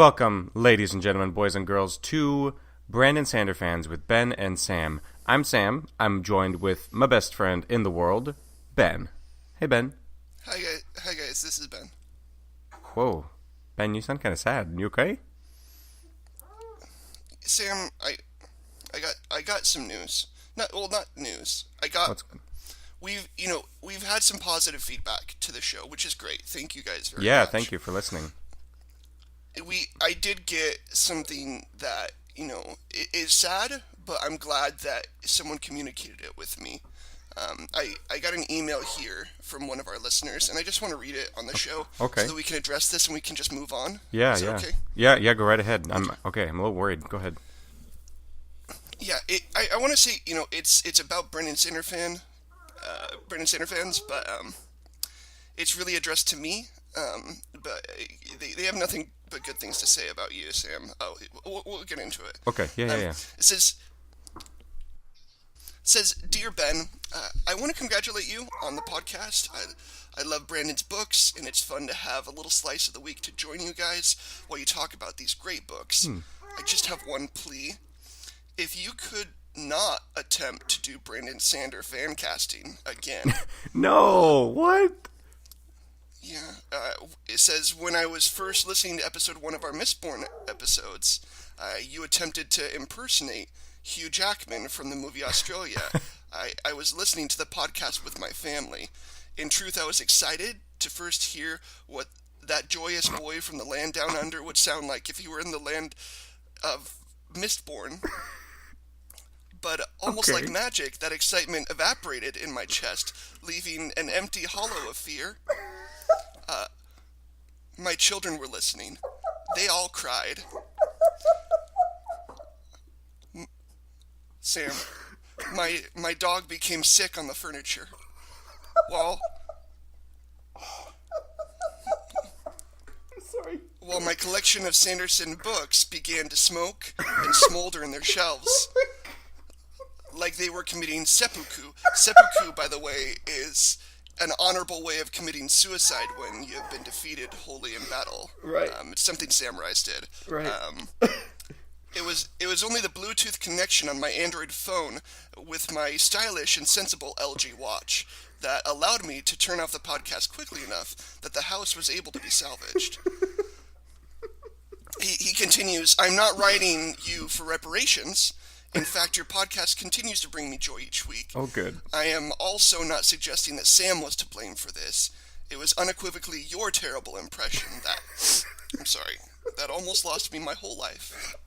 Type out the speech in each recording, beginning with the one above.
Welcome, ladies and gentlemen, boys and girls, to Brandon Sanderfans with Ben and Sam. I'm Sam. I'm joined with my best friend in the world, Ben. Hey, Ben. Hi guys. This is Ben. Whoa. Ben, you sound kind of sad. You okay? Sam, I got some news. Not news. We've had some positive feedback to the show, which is great. Thank you guys very much. Yeah, thank you for listening. I did get something that, is sad, but I'm glad that someone communicated it with me. I got an email here from one of our listeners, and I just want to read it on the show. Okay. So that we can address this and we can just move on. Yeah, Is that yeah. okay? Yeah, go right ahead. I'm a little worried. Go ahead. Yeah, I want to say, it's about Brandon Sanderfans, but it's really addressed to me. But they have nothing but good things to say about you, Sam. Oh, we'll get into it. Okay, yeah. It says, Dear Ben, I want to congratulate you on the podcast. I love Brandon's books, and it's fun to have a little slice of the week to join you guys while you talk about these great books. I just have one plea. If you could not attempt to do Brandon Sander fan casting again. No, what? Yeah, it says, when I was first listening to episode 1 of our Mistborn episodes, you attempted to impersonate Hugh Jackman from the movie Australia. I was listening to the podcast with my family. In truth, I was excited to first hear what that joyous boy from the land down under would sound like if he were in the land of Mistborn. But almost like magic, that excitement evaporated in my chest, leaving an empty hollow of fear. My children were listening. They all cried. Sam, my dog became sick on the furniture. While my collection of Sanderson books began to smoke and smolder in their shelves, like they were committing seppuku. Seppuku, by the way, is an honorable way of committing suicide when you have been defeated wholly in battle. Right. It's something samurais did. Right. It was only the Bluetooth connection on my Android phone with my stylish and sensible LG watch that allowed me to turn off the podcast quickly enough that the house was able to be salvaged. He continues, I'm not writing you for reparations. In fact, your podcast continues to bring me joy each week. Oh, good. I am also not suggesting that Sam was to blame for this. It was unequivocally your terrible impression that... I'm sorry. That almost lost me my whole life.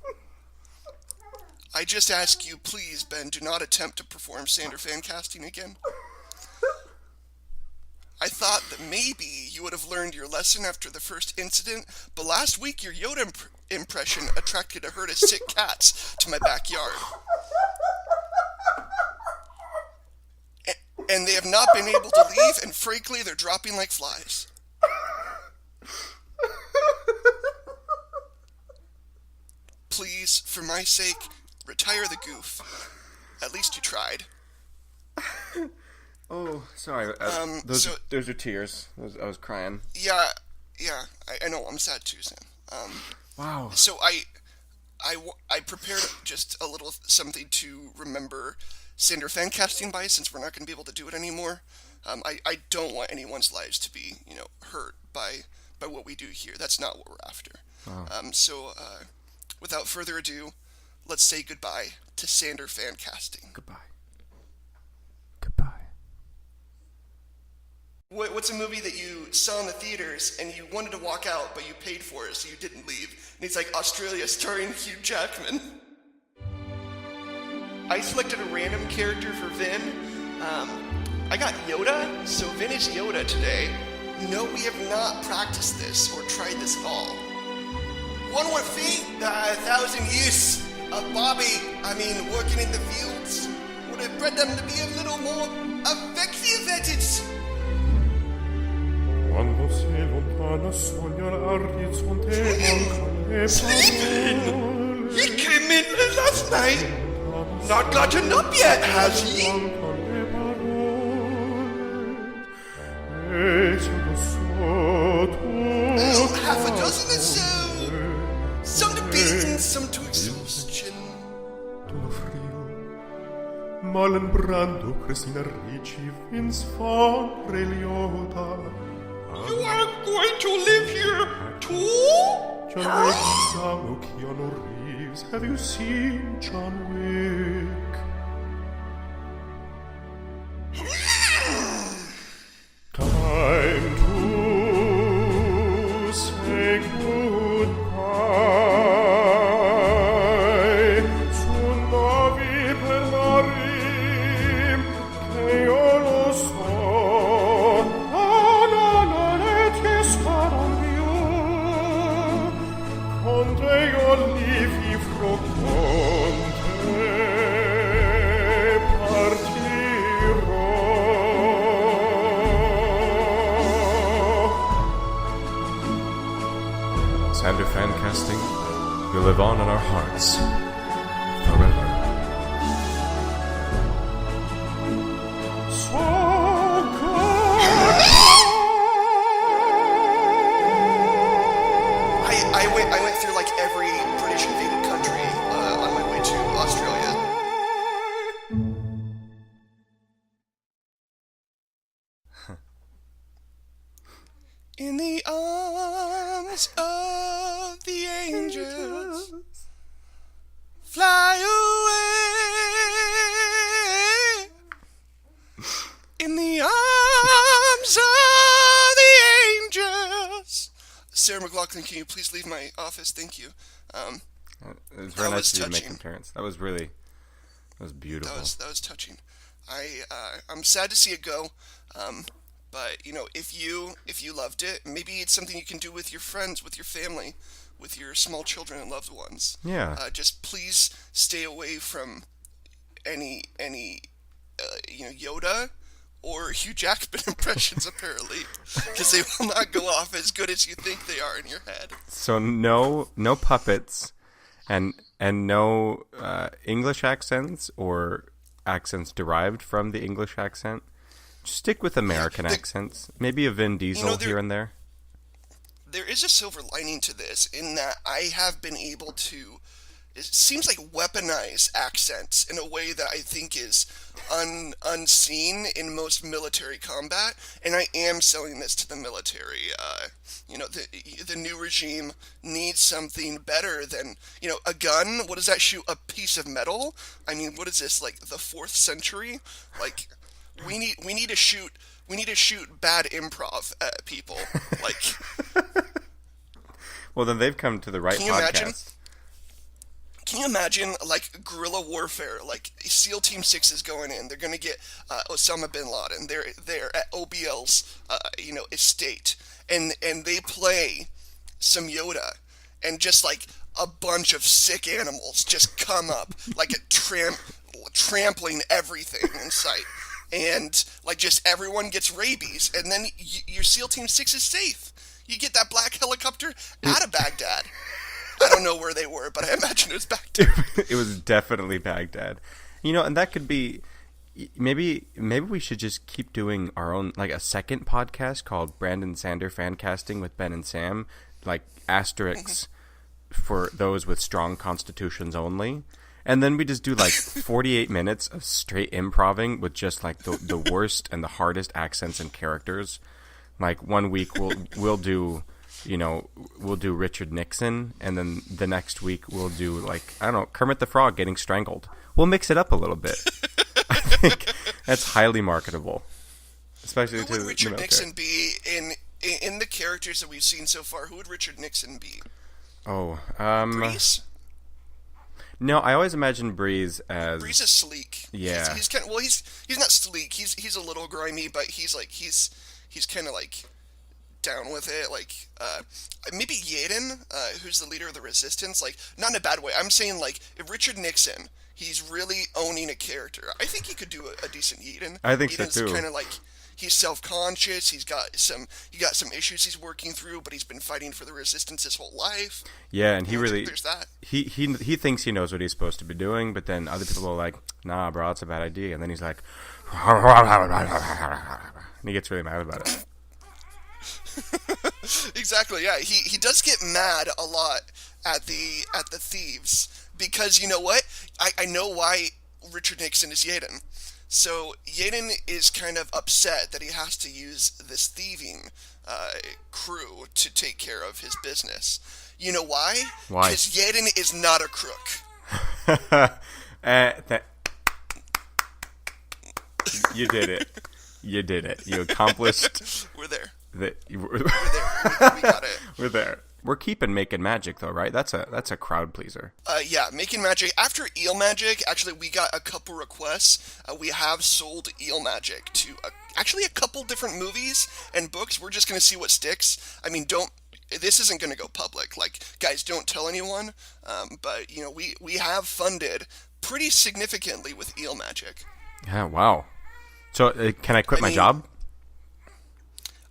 I just ask you, please, Ben, do not attempt to perform Sander fan casting again. I thought that maybe you would have learned your lesson after the first incident, but last week your Yoda impression attracted a herd of sick cats to my backyard. And they have not been able to leave, and frankly, they're dropping like flies. Please, for my sake, retire the goof. At least you tried. Oh, sorry. Those are tears. I was crying. Yeah, I know. I'm sad too, Sam. Wow. So I prepared just a little something to remember Sander fan casting by, since we're not going to be able to do it anymore. I don't want anyone's lives to be, hurt by what we do here. That's not what we're after. Wow. So without further ado, let's say goodbye to Sander fan casting. Goodbye. What's a movie that you saw in the theaters and you wanted to walk out, but you paid for it, so you didn't leave? And it's like Australia starring Hugh Jackman. I selected a random character for Vin. I got Yoda, so Vin is Yoda today. No, we have not practiced this or tried this at all. One would think that 1,000 years of working in the fields would have bred them to be a little more affectionate. Quando si lontana sogna l'orizzonte manca le Sleeping! He came in last night. Not gotten up yet, has he? Half a dozen or so. Malenbrando Christina Ricci Vince Von Reliota. You aren't going to live here, too? John Leguizamo, Keanu Reeves. Have you seen John Wick? Time to say goodbye to novi per marim, che io lo so, non è che staran più, con te io li vivro con te, partirò. Sander fan casting, you'll live on in our hearts forever. So good. I went through like every British invaded country on my way to Australia. In the arms of the angels, fly away. In the arms of the angels. Sarah McLachlan, can you please leave my office? Thank you. It was very That nice was of you to make touching. an appearance. That was beautiful. That was touching. I'm sad to see it go. But if you loved it, maybe it's something you can do with your friends, with your family, with your small children and loved ones. Yeah. Just please stay away from any Yoda or Hugh Jackman impressions, apparently, because they will not go off as good as you think they are in your head. So no puppets, and no English accents or accents derived from the English accent. Just stick with American accents. Maybe a Vin Diesel here and there. There is a silver lining to this in that I have been able to, it seems like, weaponize accents in a way that I think is unseen in most military combat, and I am selling this to the military. The new regime needs something better than, a gun. What does that shoot? A piece of metal? I mean, what is this, like the 4th century? Like, we need to shoot bad improv at people. Like, well, then they've come to the right podcast. Can you imagine, like, guerrilla warfare? Like, SEAL Team 6 is going in. They're going to get Osama bin Laden. They're at OBL's, estate. And they play some Yoda. And just, like, a bunch of sick animals just come up, like, trampling everything in sight. And, like, just everyone gets rabies. And then your SEAL Team 6 is safe. You get that black helicopter out of Baghdad. I don't know where they were, but I imagine it was Baghdad. It was definitely Baghdad. And that could be, maybe we should just keep doing our own, like, a second podcast called Brandon Sander Fan Casting with Ben and Sam, like asterisks for those with strong constitutions only. And then we just do like 48 minutes of straight improving with just like the worst and the hardest accents and characters. Like one week we'll do Richard Nixon, and then the next week we'll do, like, I don't know, Kermit the Frog getting strangled. We'll mix it up a little bit. I think that's highly marketable, especially Who would Richard Nixon be in the characters that we've seen so far? Who would Richard Nixon be? Breeze? No, I always imagine Breeze as... Breeze is sleek. Yeah. He's kind of, well, he's not sleek. He's a little grimy, but he's kind of like down with it. Like, maybe Yaden, who's the leader of the Resistance. Like, not in a bad way. I'm saying, like, if Richard Nixon, he's really owning a character. I think he could do a decent Yaden. I think Yaden's so too. Kind of like, he's self-conscious. He got some issues he's working through, but he's been fighting for the Resistance his whole life. Yeah, and there's that. He thinks he knows what he's supposed to be doing, but then other people are like, nah, bro, it's a bad idea. And then he's like, and he gets really mad about it. Exactly, yeah. He does get mad a lot at the thieves, because you know what? I know why Richard Nixon is Yaden. So Yaden is kind of upset that he has to use this thieving crew to take care of his business. You know why? Why? Because Yaden is not a crook. You did it. You did it. You accomplished. We're there. We're there. We got it. We're there. We're keeping making magic though, right? That's a crowd pleaser. Yeah, making magic. After eel magic, actually, we got a couple requests. We have sold eel magic to actually a couple different movies and books. We're just gonna see what sticks. I mean, this isn't gonna go public. Like, guys, don't tell anyone. But we have funded pretty significantly with eel magic. Yeah. Wow. So can I quit my job?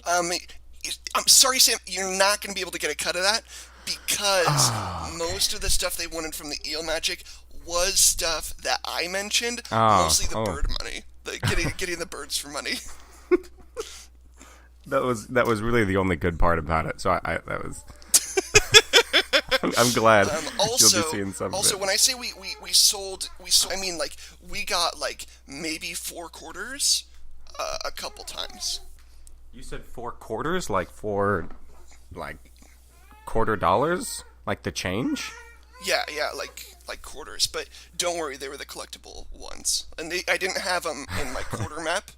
I'm sorry, Sam, you're not going to be able to get a cut of that because most of the stuff they wanted from the eel magic was stuff that I mentioned, mostly the bird money, getting the birds for money. That was really the only good part about it. So that was. I'm glad you'll be seeing some. Also, when I say we sold, I mean like we got like maybe 4 quarters a couple times. You said 4 quarters, like $4 quarter dollars, like the change. Yeah, like quarters. But don't worry, they were the collectible ones, and I didn't have them in my quarter map.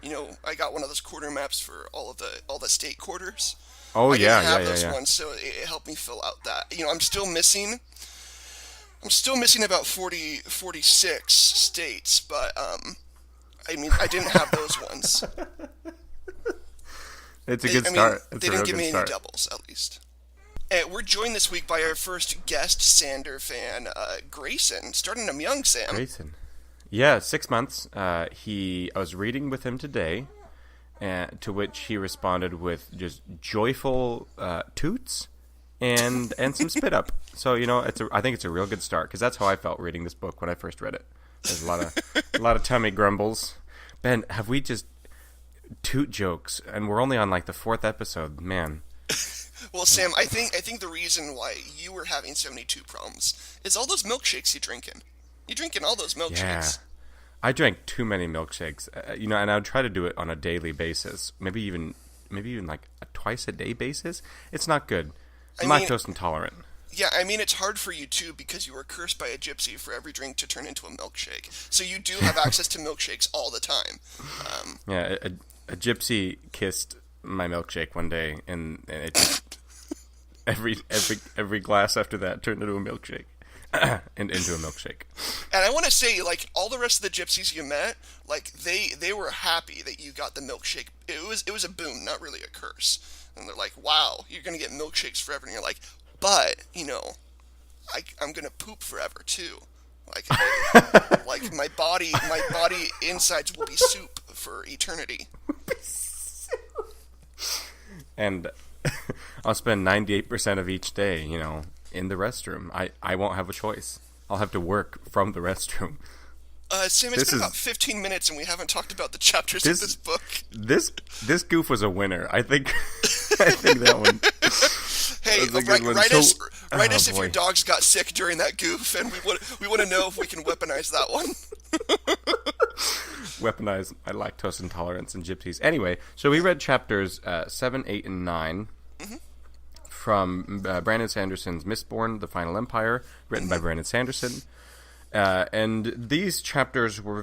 I got one of those quarter maps for all the state quarters. Oh, I yeah, didn't have those ones, so it helped me fill out that. I'm still missing about 46 states, but I mean, I didn't have those ones. It's a good start. They didn't give me any doubles, at least. We're joined this week by our first guest Sander fan, Grayson, starting him young, Sam. Grayson. Yeah, 6 months. I was reading with him today, to which he responded with just joyful toots and some spit up. So I think it's a real good start because that's how I felt reading this book when I first read it. There's a lot of tummy grumbles. Ben, have we just toot jokes and we're only on like the 4th episode, man? Well, Sam, I think the reason why you were having so many toot problems is all those milkshakes you're drinking. You're drinking all those milkshakes. Yeah. I drank too many milkshakes, and I would try to do it on a daily basis, maybe even like a twice a day basis. It's not good. I'm lactose intolerant. Yeah, I mean, it's hard for you too because you were cursed by a gypsy for every drink to turn into a milkshake. So you do have access to milkshakes all the time. Yeah, a gypsy kissed my milkshake one day, and it just, every glass after that turned into a milkshake. And into a milkshake. And I want to say, like, all the rest of the gypsies you met, like, they were happy that you got the milkshake. It was a boon, not really a curse. And they're like, wow, you're going to get milkshakes forever. And you're like, but, I'm going to poop forever, too. Like, my body insides will be soup for eternity. And I'll spend 98% of each day, in the restroom. I won't have a choice. I'll have to work from the restroom. Sam, it's been about 15 minutes and we haven't talked about the chapters of this book. This goof was a winner. I think that one. Hey, write us if your dogs got sick during that goof, and we want to know if we can weaponize that one. Weaponize my lactose intolerance and gypsies. Anyway, so we read chapters 7, 8, and 9. Mm-hmm. From Brandon Sanderson's Mistborn, The Final Empire, written by Brandon Sanderson. And these chapters were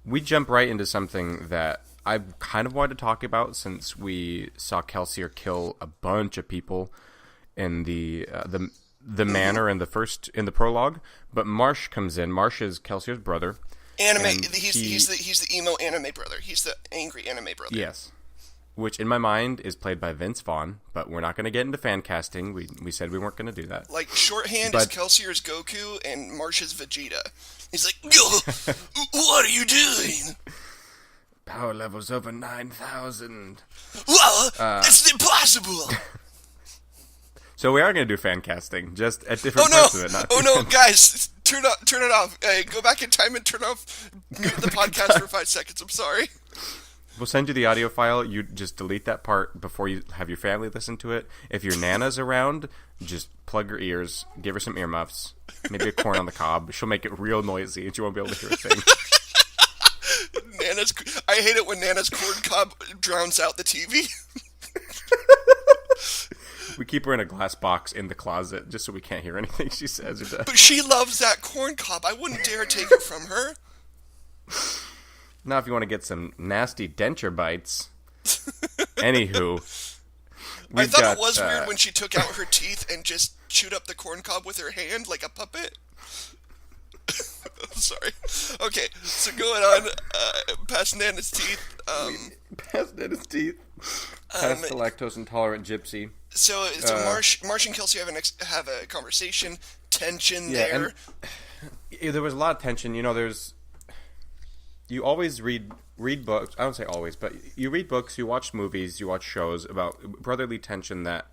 we jump right into something that I kind of wanted to talk about since we saw Kelsier kill a bunch of people in the manor in the prologue. But Marsh comes in. Marsh is Kelsier's brother. He's the emo anime brother. He's the angry anime brother. Yes. Which, in my mind, is played by Vince Vaughn, but we're not going to get into fan casting. We said we weren't going to do that. Like, shorthand is Kelsier's Goku and Marsh's Vegeta. He's like, yo, what are you doing? Power level's over 9,000. Well, it's impossible. So we are going to do fan casting, just at different parts of it. Oh no, guys, turn it off. Hey, go back in time and turn off the podcast for 5 seconds. I'm sorry. We'll send you the audio file. You just delete that part before you have your family listen to it. If your Nana's around, just plug her ears, give her some earmuffs, maybe a corn on the cob. She'll make it real noisy and she won't be able to hear a thing. I hate it when Nana's corn cob drowns out the TV. We keep her in a glass box in the closet just so we can't hear anything she says or does. But she loves that corn cob. I wouldn't dare take it from her. Now, if you want to get some nasty denture bites. Anywho. I thought it was weird when she took out her teeth and just chewed up the corn cob with her hand like a puppet. Sorry. Okay, so going on, past Nana's teeth. Past Nana's teeth. Past the lactose intolerant gypsy. So Marsh and Kelsey have a conversation, tension there. And there was a lot of tension. You know, you always read books. I don't say always, but you read books, you watch movies, you watch shows about brotherly tension that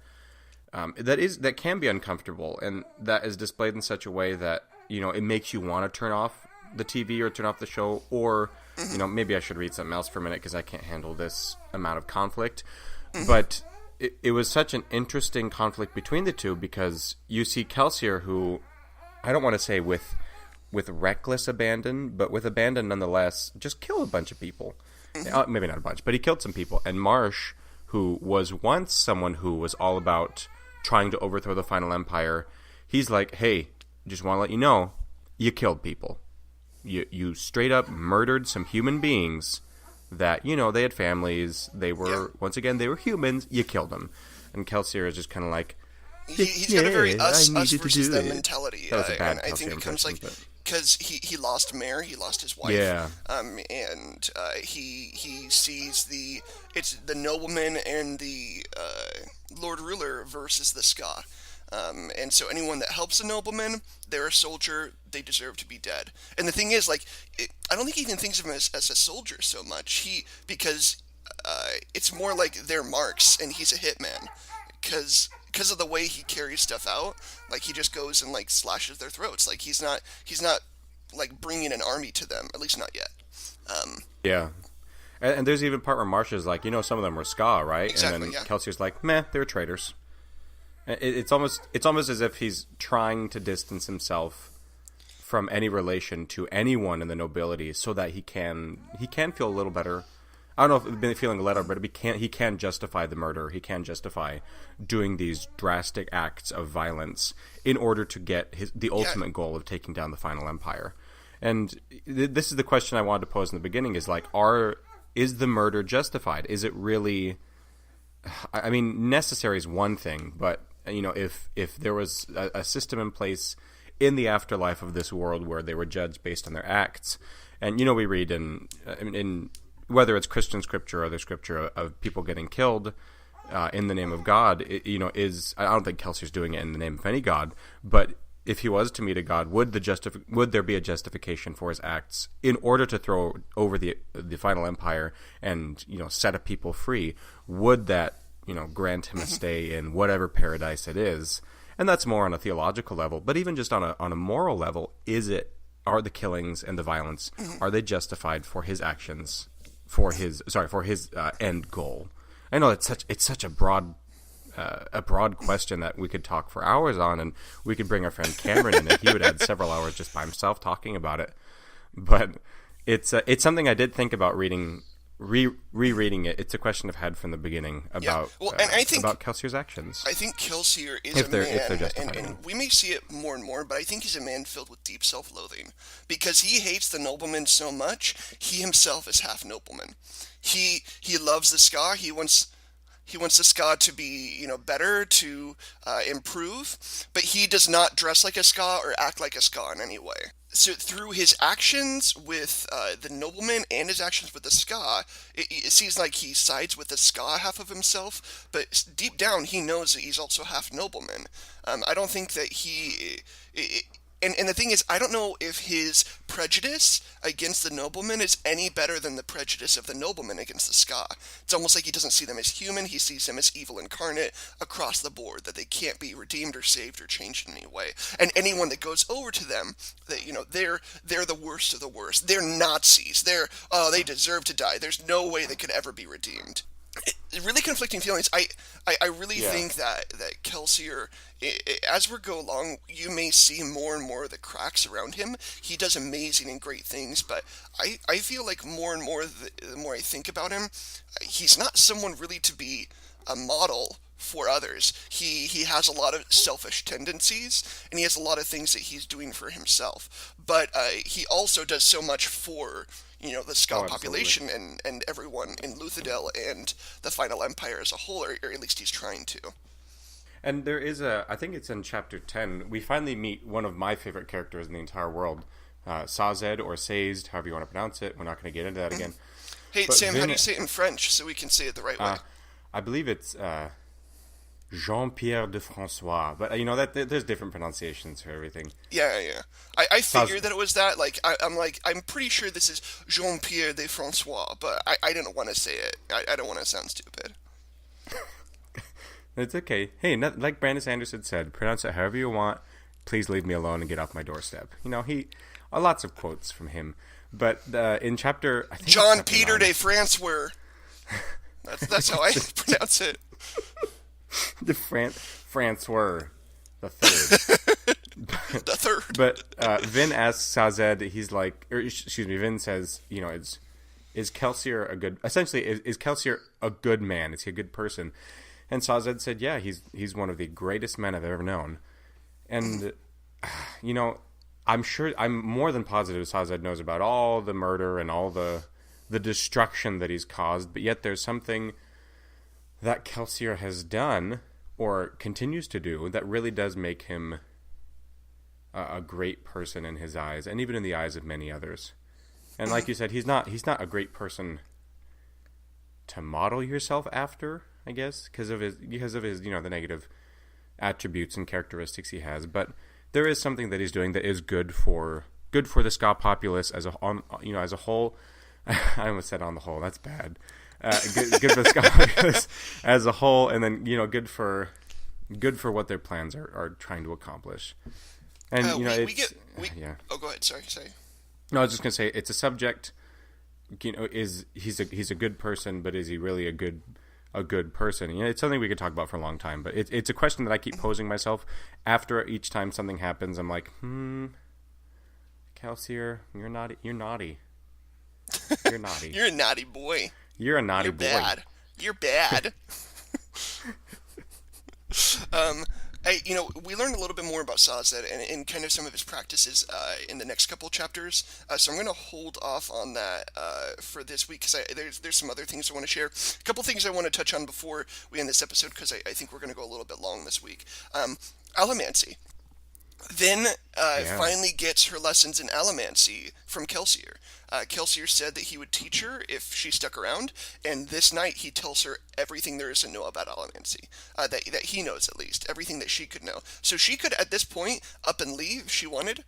can be uncomfortable, and that is displayed in such a way that, you know, it makes you want to turn off the TV or turn off the show, or, you know, maybe I should read something else for a minute because I can't handle this amount of conflict. But it was such an interesting conflict between the two, because you see Kelsier, who, I don't want to say with reckless abandon, but with abandon nonetheless, just killed a bunch of people. Maybe not a bunch, but he killed some people. And Marsh, who was once someone who was all about trying to overthrow the Final Empire, he's like, hey, just want to let you know, you killed people. You straight up murdered some human beings that, you know, they had families, they were, once again, they were humans, you killed them. And Kelsier is just kind of like, he's got a very us versus them mentality. That was a bad and I think it comes like, because he lost Mare, he lost his wife. Yeah. And he sees it's the nobleman and the Lord Ruler versus the Ska. And so anyone that helps a nobleman, they're a soldier, they deserve to be dead. And the thing is, like, I don't think he even thinks of him as a soldier so much. Because it's more like they're marks, and he's a hitman. Because of the way he carries stuff out, like, he just goes and, like, slashes their throats. Like, he's not like, bringing an army to them, at least not yet. Yeah. And there's even part where Marsh is like, you know, some of them were Ska, right? Exactly, and then Kelsier's like, meh, they're traitors. It's almost as if he's trying to distance himself from any relation to anyone in the nobility, so that he can feel a little better. I don't know if he's been feeling let up, but he can justify the murder. He can justify doing these drastic acts of violence in order to get the ultimate goal of taking down the Final Empire. And this is the question I wanted to pose in the beginning: is like, is the murder justified? Is it really? I mean, necessary is one thing, but, you know, if there was a system in place in the afterlife of this world where they were judged based on their acts, and, you know, we read in whether it's Christian scripture or other scripture of people getting killed in the name of God, I don't think Kelsier's doing it in the name of any God, but if he was to meet a God, would there be a justification for his acts in order to throw over the Final Empire and, you know, set a people free? Would that, you know, grant him a stay in whatever paradise it is? And that's more on a theological level, but even just on a moral level, are the killings and the violence, are they justified for his actions, for his end goal? I know it's such a broad question that we could talk for hours on, and we could bring our friend Cameron in, and he would add several hours just by himself talking about it. But it's something I did think about rereading it. It's a question I've had from the beginning about and I think, about Kelsier's actions. I think Kelsier is if a they're man, justified. and we may see it more and more, but I think he's a man filled with deep self-loathing, because he hates the nobleman so much. He himself is half nobleman. He loves the Ska. He wants the Ska to be, you know, better, to improve, but he does not dress like a Ska or act like a Ska in any way. So through his actions with the nobleman and his actions with the Ska, it seems like he sides with the Ska half of himself, but deep down he knows that he's also half nobleman. I don't think that and the thing is, I don't know if his prejudice against the nobleman is any better than the prejudice of the nobleman against the Ska. It's almost like he doesn't see them as human, he sees them as evil incarnate across the board, that they can't be redeemed or saved or changed in any way. And anyone that goes over to them, they're the worst of the worst. They're Nazis. They deserve to die. There's no way they could ever be redeemed. Really conflicting feelings. I really think that Kelsier, as we go along, you may see more and more of the cracks around him. He does amazing and great things, but I feel like more and more, the more I think about him, he's not someone really to be a model for others. He has a lot of selfish tendencies, and he has a lot of things that he's doing for himself. But he also does so much for the Ska population and everyone in Luthadel and the Final Empire as a whole, or at least he's trying to. And there is I think it's in chapter 10, we finally meet one of my favorite characters in the entire world, Sazed, or Sazed, however you want to pronounce it. We're not going to get into that again. Hey, but Sam, how do you say it in French so we can say it the right way? I believe it's Jean-Pierre de François, but that there's different pronunciations for everything. Yeah. I figured that it was that. I'm pretty sure this is Jean-Pierre de François, but I didn't want to say it. I don't want to sound stupid. It's okay. Hey, like Brandon Sanderson said, pronounce it however you want. Please leave me alone and get off my doorstep. Lots of quotes from him. But in chapter, I think John Peter de François. That's how I pronounce it. The Francois the third. The third. But Vin asks Sazed, Vin says, is Kelsier a good? Essentially, is Kelsier a good man? Is he a good person? And Sazed said, yeah, he's one of the greatest men I've ever known. And I'm more than positive Sazed knows about all the murder and all the destruction that he's caused, but yet there's something that Kelsier has done or continues to do that really does make him a great person in his eyes, and even in the eyes of many others. And like you said, he's not a great person to model yourself after, I guess, because of his the negative attributes and characteristics he has. But there is something that he's doing that is good for the Ska populace as a whole. I almost said on the whole. That's bad. Good for the Ska populace as a whole, and then good for what their plans are trying to accomplish. And Oh, go ahead. Sorry. No, I was just gonna say it's a subject. He's a good person, but is he really a good person? It's something we could talk about for a long time, but it's a question that I keep posing myself after each time something happens. I'm like, Kelsier, you're naughty. You're naughty. You're a naughty boy. You're a naughty boy. Bad. You're bad. We learned a little bit more about Sazed and kind of some of his practices in the next couple chapters. So I'm going to hold off on that for this week because there's some other things I want to share. A couple things I want to touch on before we end this episode because I think we're going to go a little bit long this week. Allomancy. Vin finally gets her lessons in Allomancy from Kelsier. Kelsier said that he would teach her if she stuck around, and this night he tells her everything there is to know about Allomancy, that he knows at least, everything that she could know. So she could, at this point, up and leave if she wanted,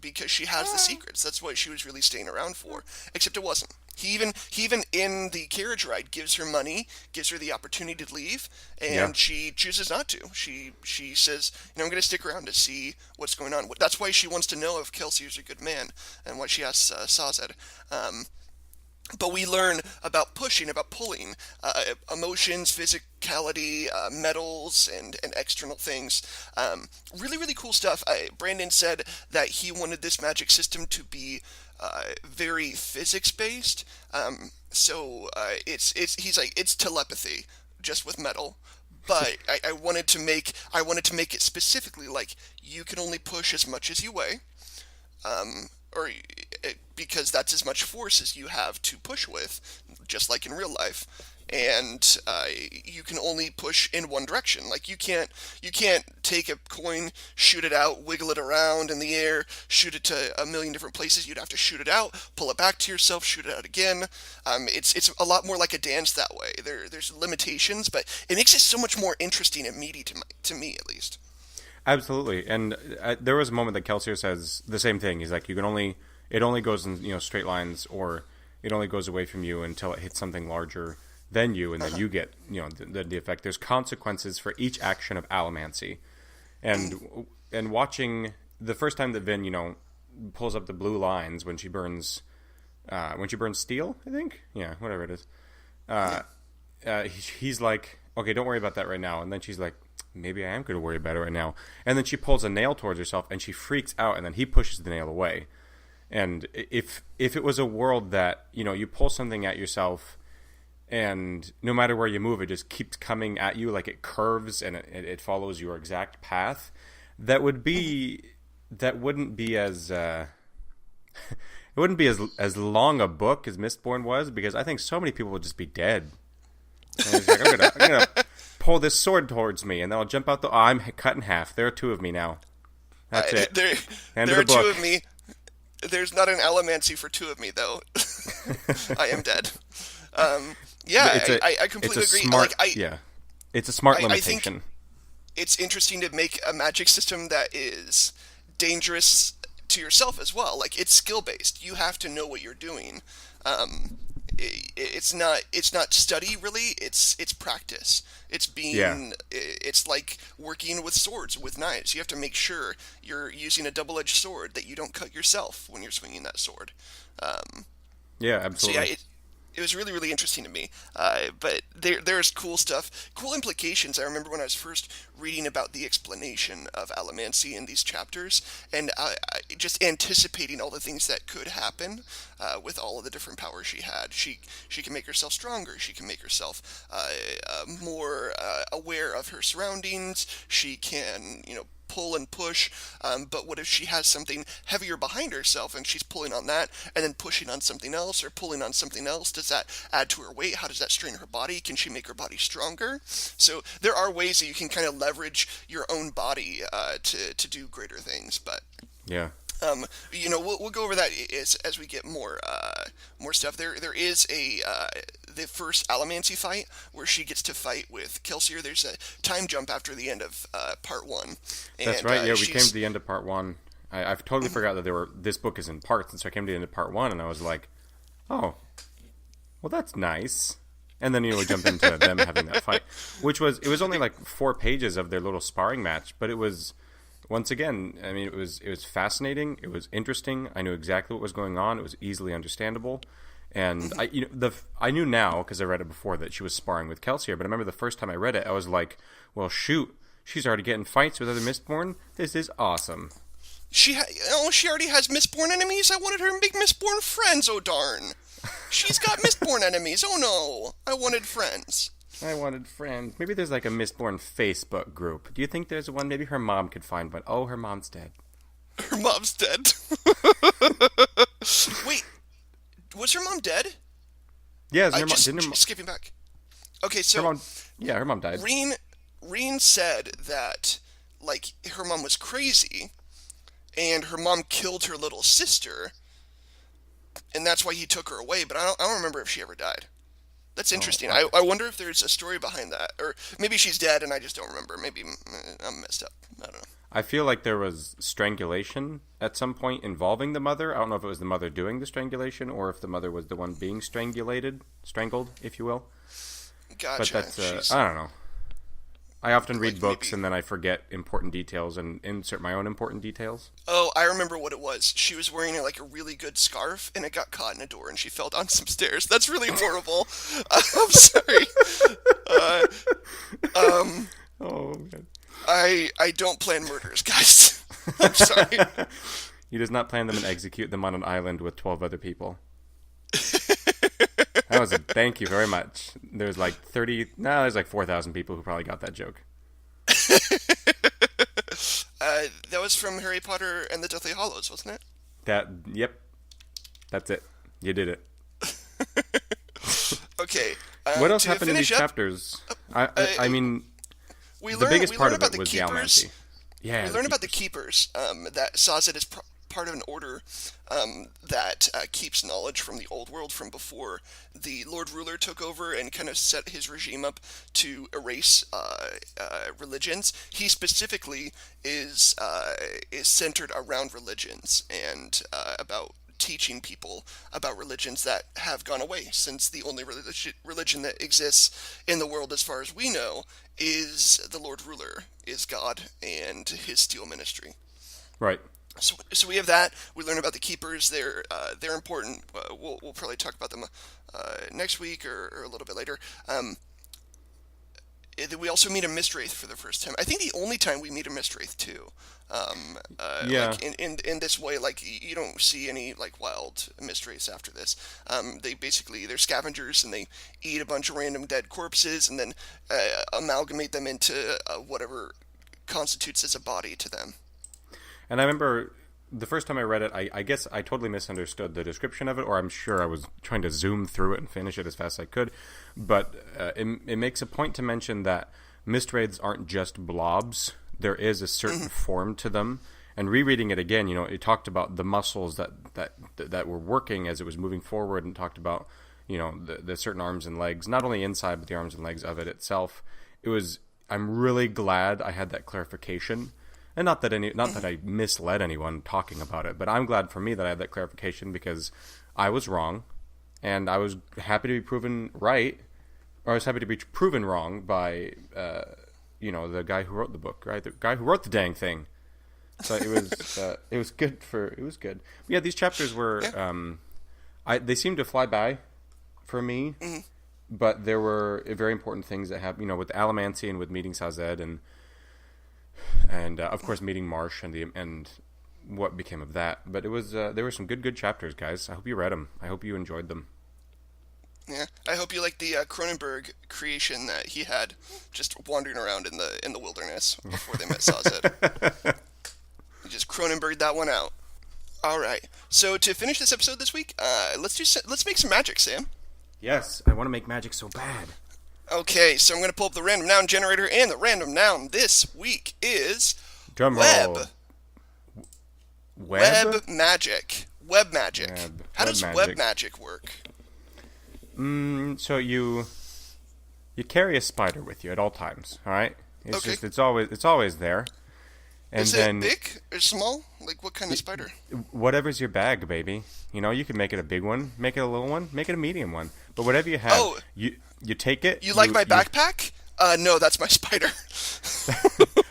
because she has the secrets. That's what she was really staying around for, except it wasn't. He even in the carriage ride gives her money, gives her the opportunity to leave, and she chooses not to. She says, I'm going to stick around to see what's going on. That's why she wants to know if Kelsey's a good man, and why she asks Sazed. But we learn about pushing, about pulling, emotions, physicality, metals, and external things. Really, really cool stuff. Brandon said that he wanted this magic system to be very physics-based. He's like, it's telepathy, just with metal. But I wanted to make it specifically like you can only push as much as you weigh. Because that's as much force as you have to push with, just like in real life. And you can only push in one direction. Like you can't take a coin, shoot it out, wiggle it around in the air, shoot it to a million different places. You'd have to shoot it out, pull it back to yourself, shoot it out again. It's a lot more like a dance that way. There's limitations, but it makes it so much more interesting and meaty to me at least. Absolutely. And there was a moment that Kelsier says the same thing. He's like, it only goes in straight lines, or it only goes away from you until it hits something larger than you, and then you get the effect. There's consequences for each action of Allomancy, and watching the first time that Vin pulls up the blue lines when she burns steel, I think, whatever it is. He's like, okay, don't worry about that right now, and then she's like, maybe I am going to worry about it right now, and then she pulls a nail towards herself, and she freaks out, and then he pushes the nail away. And if it was a world that you pull something at yourself, and no matter where you move, it just keeps coming at you, like it curves and it follows your exact path, that wouldn't be as it wouldn't be as long a book as Mistborn was, because I think so many people would just be dead. And it's like, I'm gonna pull this sword towards me, and then I'll jump out I'm cut in half. There are two of me now. That's it. There are two of me. There's not an Allomancy for two of me, though. I am dead. I completely agree. Smart, it's a smart limitation. I think it's interesting to make a magic system that is dangerous to yourself as well. Like, it's skill based. You have to know what you're doing. It's not study really. It's practice. It's like working with swords, with knives. You have to make sure you're using a double-edged sword, that you don't cut yourself when you're swinging that sword. Absolutely. So it was really, really interesting to me. But there's cool stuff, cool implications. I remember when I was first reading about the explanation of Allomancy in these chapters, and I just anticipating all the things that could happen with all of the different powers she had. She can make herself stronger. She can make herself more aware of her surroundings. She can, pull and push, but what if she has something heavier behind herself and she's pulling on that and then pushing on something else or pulling on something else? Does that add to her weight? How does that strain her body? Can she make her body stronger? So there are ways that you can kind of leverage your own body to do greater things, but we'll go over that as we get more stuff. There is the first Allomancy fight where she gets to fight with Kelsier. There's a time jump after the end of part 1. That's right. We came to the end of part 1. I've totally forgot that this book is in parts, and so I came to the end of part 1, and I was like, oh, well, that's nice. And then we jump into them having that fight, it was only like 4 pages of their little sparring match, but it was. Once again, I mean, it was fascinating. It was interesting. I knew exactly what was going on. It was easily understandable, and I knew now because I read it before that she was sparring with Kelsier. But I remember the first time I read it, I was like, "Well, shoot, she's already getting fights with other Mistborn. This is awesome." She already has Mistborn enemies. I wanted her to make Mistborn friends. Oh darn! She's got Mistborn enemies. Oh no! I wanted friends. Maybe there's like a Mistborn Facebook group. Do you think there's one? Maybe her mom could find one. Oh, her mom's dead. Her mom's dead. Wait, was her mom dead? Yeah, skipping back. Okay, so her mom died. Reen said that like her mom was crazy, and her mom killed her little sister, and that's why he took her away. But I don't remember if she ever died. That's interesting. I wonder if there's a story behind that. Or maybe she's dead and I just don't remember. Maybe I'm messed up. I don't know. I feel like there was strangulation at some point involving the mother. I don't know if it was the mother doing the strangulation or if the mother was the one being strangled, if you will. Gotcha. But that's, I don't know. I often read books and then I forget important details and insert my own important details. Oh, I remember what it was. She was wearing a really good scarf and it got caught in a door and she fell down some stairs. That's really horrible. I'm sorry. Oh, man. I don't plan murders, guys. I'm sorry. He does not plan them and execute them on an island with 12 other people. That was thank you very much. There's like 4,000 people who probably got that joke. That was from Harry Potter and the Deathly Hallows, wasn't it? Yep. That's it. You did it. Okay. What else happened in these chapters? I mean, the biggest part of it was the Allomancy. Yeah, we learn about the Keepers. That Sazed is part of an order that keeps knowledge from the old world from before the Lord Ruler took over and kind of set his regime up to erase religions. He specifically is centered around religions and about teaching people about religions that have gone away, since the only religion that exists in the world as far as we know is the Lord Ruler, is God and his steel ministry. Right. So we have that. We learn about the keepers. They're important. We'll probably talk about them next week or a little bit later. We also meet a Mistwraith for the first time. I think the only time we meet a Mistwraith too. Yeah. Like in this way, like you don't see any like wild Mistwraiths after this. They're scavengers and they eat a bunch of random dead corpses and then amalgamate them into whatever constitutes as a body to them. And I remember the first time I read it, I guess I totally misunderstood the description of it, or I'm sure I was trying to zoom through it and finish it as fast as I could. But it makes a point to mention that Mistwraiths aren't just blobs. There is a certain form to them. And rereading it again, it talked about the muscles that were working as it was moving forward, and talked about, the certain arms and legs, not only inside, but the arms and legs of it itself. I'm really glad I had that clarification. And not that I misled anyone talking about it, but I'm glad for me that I had that clarification, because I was wrong, and I was happy to be proven right, or I was happy to be proven wrong by, the guy who wrote the book, right? The guy who wrote the dang thing. So it was good. But yeah, these chapters were, they seemed to fly by for me, but there were very important things that happened, with Allomancy and with meeting Sazed and of course meeting Marsh and what became of that. But it was there were some good chapters, guys. I hope you read them. I hope you enjoyed them. Yeah, I hope you like the Cronenberg creation that he had just wandering around in the wilderness before they met Sazed. He just Cronenberged that one out. All right. So to finish this episode this week, let's make some magic, Sam. Yes, I want to make magic so bad. Okay, so I'm going to pull up the random noun generator, and the random noun this week is Drum web. roll. Web magic. Web magic. How does magic. web magic work? So you carry a spider with you at all times, all right? It's always there. And is then, it big or small? Like what kind of spider? Whatever's your bag, baby. You can make it a big one, make it a little one, make it a medium one. But whatever you have, you take it. You like my backpack? No, that's my spider.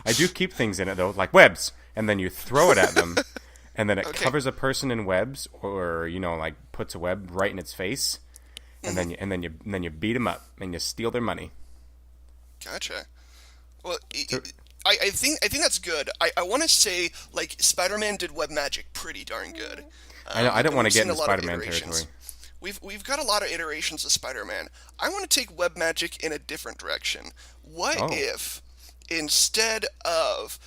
I do keep things in it though, like webs, and then you throw it at them, and then it covers a person in webs, or puts a web right in its face, and then you beat them up and you steal their money. Gotcha. Well, I think that's good. I want to say like Spider-Man did web magic pretty darn good. I know. I don't want to get into Spider-Man territory. We've got a lot of iterations of Spider-Man. I want to take web magic in a different direction. What if instead of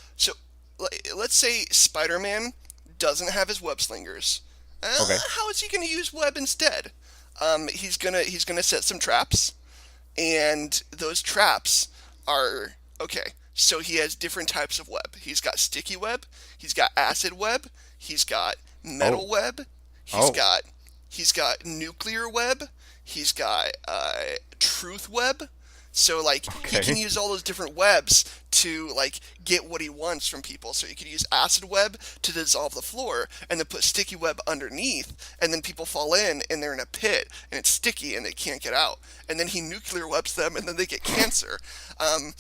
let's say Spider-Man doesn't have his web slingers. How is he going to use web instead? He's gonna set some traps, and those traps are okay. So he has different types of web. He's got sticky web. He's got acid web. He's got metal web. He's got nuclear web. He's got truth web. So he can use all those different webs to get what he wants from people. So he could use acid web to dissolve the floor, and then put sticky web underneath, and then people fall in and they're in a pit and it's sticky and they can't get out. And then he nuclear webs them and then they get cancer. And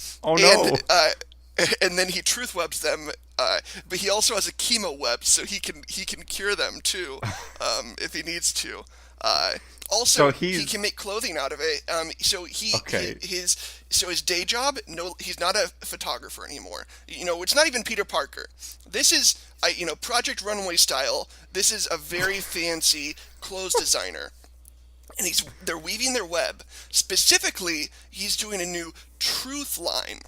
then he truth webs them, but he also has a chemo web, so he can cure them too, if he needs to. Also, he can make clothing out of it. His day job, he's not a photographer anymore. It's not even Peter Parker. This is Project Runway style. This is a very fancy clothes designer. And they're weaving their web. Specifically, he's doing a new truth line.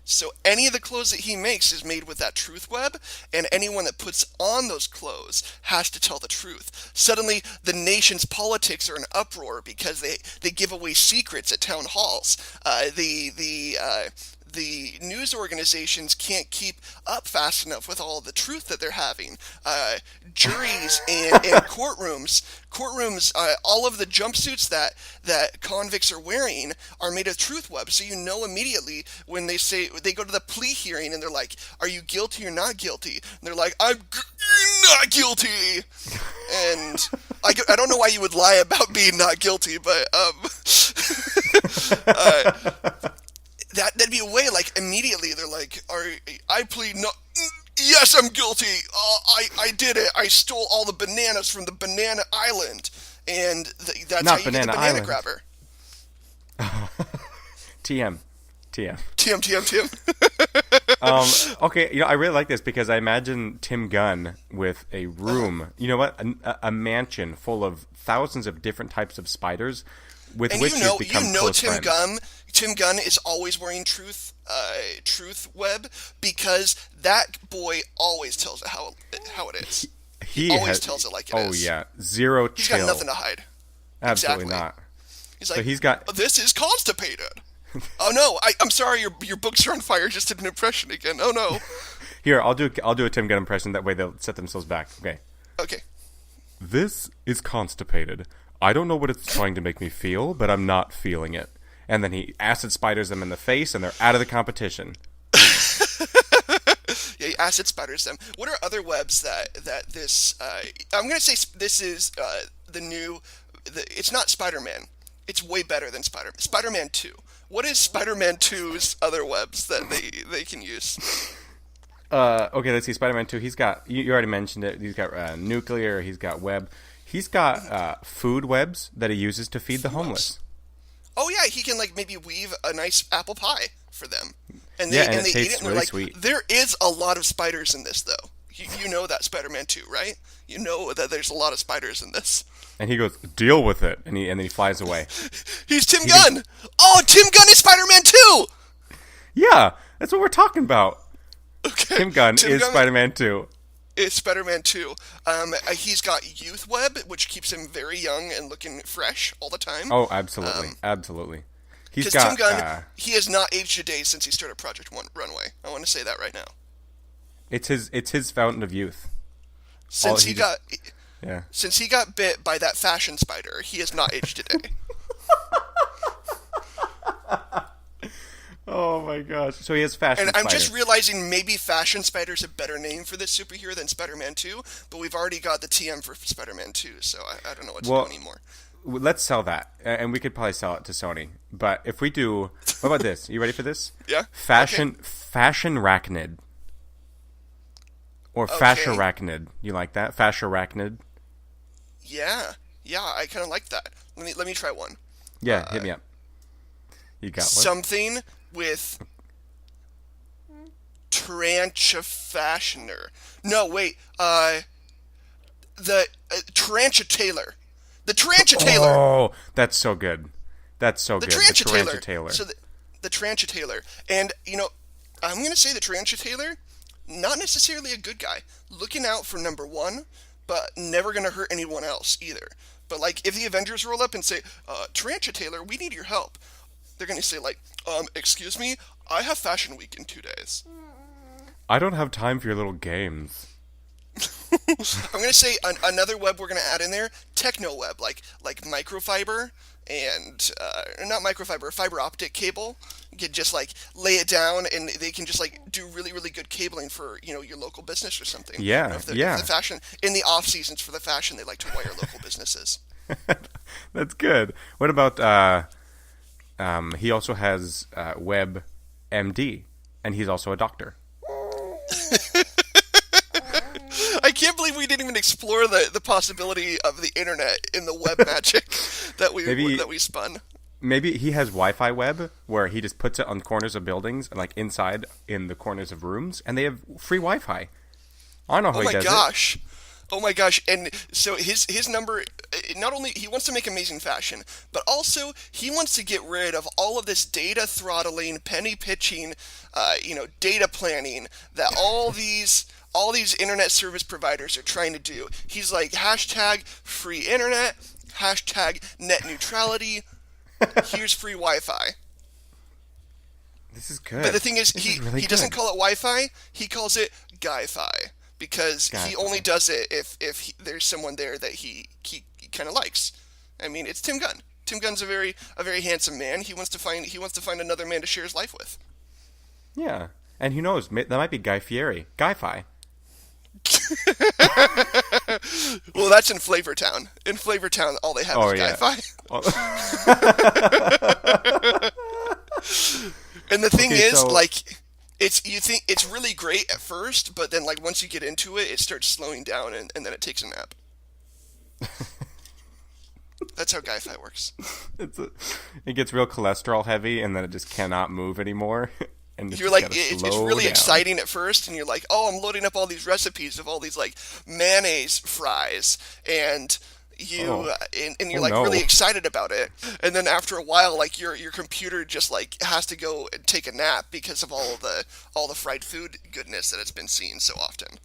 So any of the clothes that he makes is made with that truth web, and anyone that puts on those clothes has to tell the truth. Suddenly, the nation's politics are in uproar because they give away secrets at town halls. The the news organizations can't keep up fast enough with all the truth that they're having. Juries and courtrooms, all of the jumpsuits that convicts are wearing are made of truth web, so you know immediately when they go to the plea hearing and they're like, "Are you guilty or not guilty?" And they're like, "I'm not guilty." And I don't know why you would lie about being not guilty, but that'd be a way, like, immediately they're like, I plead not. Yes, I'm guilty. I did it. I stole all the bananas from the banana island, and that's Not how you get the banana Island. grabber. TM. TM. Okay, I really like this because I imagine Tim Gunn with a room, you know what, a mansion full of thousands of different types of spiders with And which he's become close friends. Tim Gunn is always wearing truth web because that boy always tells it how it is. He always tells it like it is. Oh yeah, zero He's chill. got nothing to hide. Absolutely Exactly. not. He's like, So he's got. "This is constipated." Oh no, I'm sorry, your books are on fire. Just did an impression again. Oh no. Here, I'll do a Tim Gunn impression. That way they'll set themselves back. Okay. Okay. This is constipated. I don't know what it's trying to make me feel, but I'm not feeling it. And then he acid spiders them in the face, and they're out of the competition. Yeah, he acid spiders them. What are other webs that this? I'm gonna say this is the new. It's not Spider-Man. It's way better than Spider-Man. Spider-Man 2. What is Spider-Man 2's other webs that they can use? Okay, let's see. Spider-Man 2. He's got. You already mentioned it. He's got nuclear. He's got web. He's got food webs that he uses to feed the homeless. Oh yeah, he can like maybe weave a nice apple pie for them, and Yeah, they and it eat tastes it, and they're really like, sweet. there is a lot of spiders in this though. You know that Spider-Man 2, right? You know that there's a lot of spiders in this. And he goes, deal with it, and then he flies away. He's Tim Gunn. Oh, Tim Gunn is Spider-Man 2. Yeah, that's what we're talking about. Okay. Tim Gunn is Spider-Man 2. It's Spider-Man 2. He's got Youth Web, which keeps him very young and looking fresh all the time. Oh, absolutely, absolutely. He's Because got. Tim Gunn, he has not aged a day since he started Project Runway. I want to say that right now. It's his fountain of youth. Since he got bit by that fashion spider, he has not aged a day. Oh my gosh! So he has fashion. And I'm just realizing maybe Fashion Spider's a better name for this superhero than Spider-Man 2, but we've already got the TM for Spider-Man 2, so I don't know what to do anymore. Let's sell that, and we could probably sell it to Sony. But if we do, what about this? You ready for this? Yeah. Fashion arachnid. Or fasciarachnid. You like that? Fasciarachnid? Yeah, I kind of like that. Let me try one. Yeah, hit me up. You got one? Something with Tarantia-fashioner. No, wait. The Tarantia-tailor. The Tarantia-tailor. Oh, that's so good. That's so good. The Tarantia-tailor. So the Tarantia-tailor. And, I'm going to say the Tarantia-tailor, not necessarily a good guy. Looking out for number one, but never going to hurt anyone else either. But, like, if the Avengers roll up and say, Tarantia-tailor, we need your help, they're going to say, like, excuse me, I have Fashion Week in 2 days. I don't have time for your little games. I'm going to say another web we're going to add in there, techno web, like microfiber and, not microfiber, fiber optic cable. You can just, like, lay it down and they can just, like, do really, really good cabling for, your local business or something. Yeah, if the fashion, in the off seasons for the fashion, they like to wire local businesses. That's good. What about, he also has Web MD, and he's also a doctor. I can't believe we didn't even explore the possibility of the internet in the web magic that we spun. Maybe he has Wi-Fi web where he just puts it on corners of buildings and like inside in the corners of rooms, and they have free Wi-Fi. I don't know how he does it. Oh my gosh. And so his number, not only he wants to make amazing fashion, but also he wants to get rid of all of this data throttling, penny pitching, data planning that all these internet service providers are trying to do. He's like, hashtag free internet, hashtag net neutrality, here's free Wi-Fi. This is good. But the thing is, he doesn't good. call it Wi-Fi. He calls it Guy-Fi because he only does it if there's someone there that he kind of likes. I mean, it's Tim Gunn. Tim Gunn's a very handsome man. He wants to find another man to share his life with. Yeah, and who knows? That might be Guy Fieri. Guy-Fi. Well, that's in Flavortown. In Flavortown, all they have is Guy-Fi. And the thing is, like, you think it's really great at first, but then, like, once you get into it, it starts slowing down, and then it takes a nap. That's how Guy-Fi works. It gets real cholesterol heavy, and then it just cannot move anymore. And you're like, it's really exciting at first, and you're like, oh, I'm loading up all these recipes of all these, like, mayonnaise fries, and you're really excited about it. And then after a while, like, your computer just, like, has to go and take a nap because of all the fried food goodness that it's been seeing so often.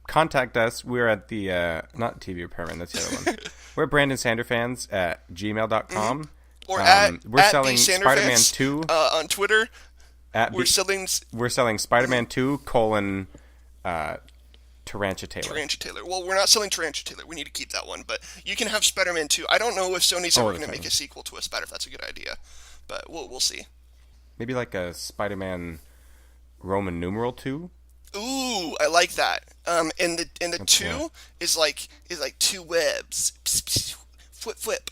Contact us. We're at the not TV Repairman. That's the other one. We're Brandon Sanderfans at gmail.com. Or we're at selling Spider-Man 2 on Twitter. We're selling Spider-Man 2 : Tarantula Taylor. Well, we're not selling Tarantula Taylor. We need to keep that one. But you can have Spider-Man 2. I don't know if Sony's ever going to make a sequel to a Spider. If that's a good idea, but we'll see. Maybe like a Spider-Man Roman numeral 2. Ooh, I like that. And the 2 is like 2 webs. Flip.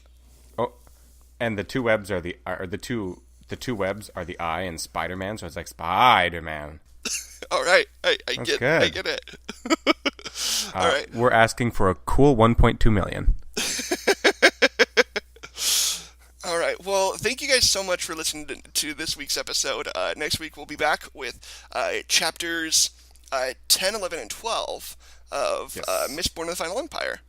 Oh, and the 2 webs are the two webs are the eye in Spider-Man, so it's like Spider-Man. All right, I get it. All right, we're asking for a cool 1.2 million. All right. Well, thank you guys so much for listening to this week's episode. Next week we'll be back with chapters 10, 11, and 12 of Mistborn and the Final Empire.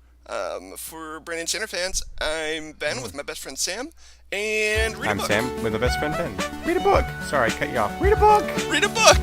For Brandon Sanderfans, I'm Ben with my best friend Sam, and read a book. I'm Sam with my best friend Ben. Read a book. Sorry, I cut you off. Read a book. Read a book.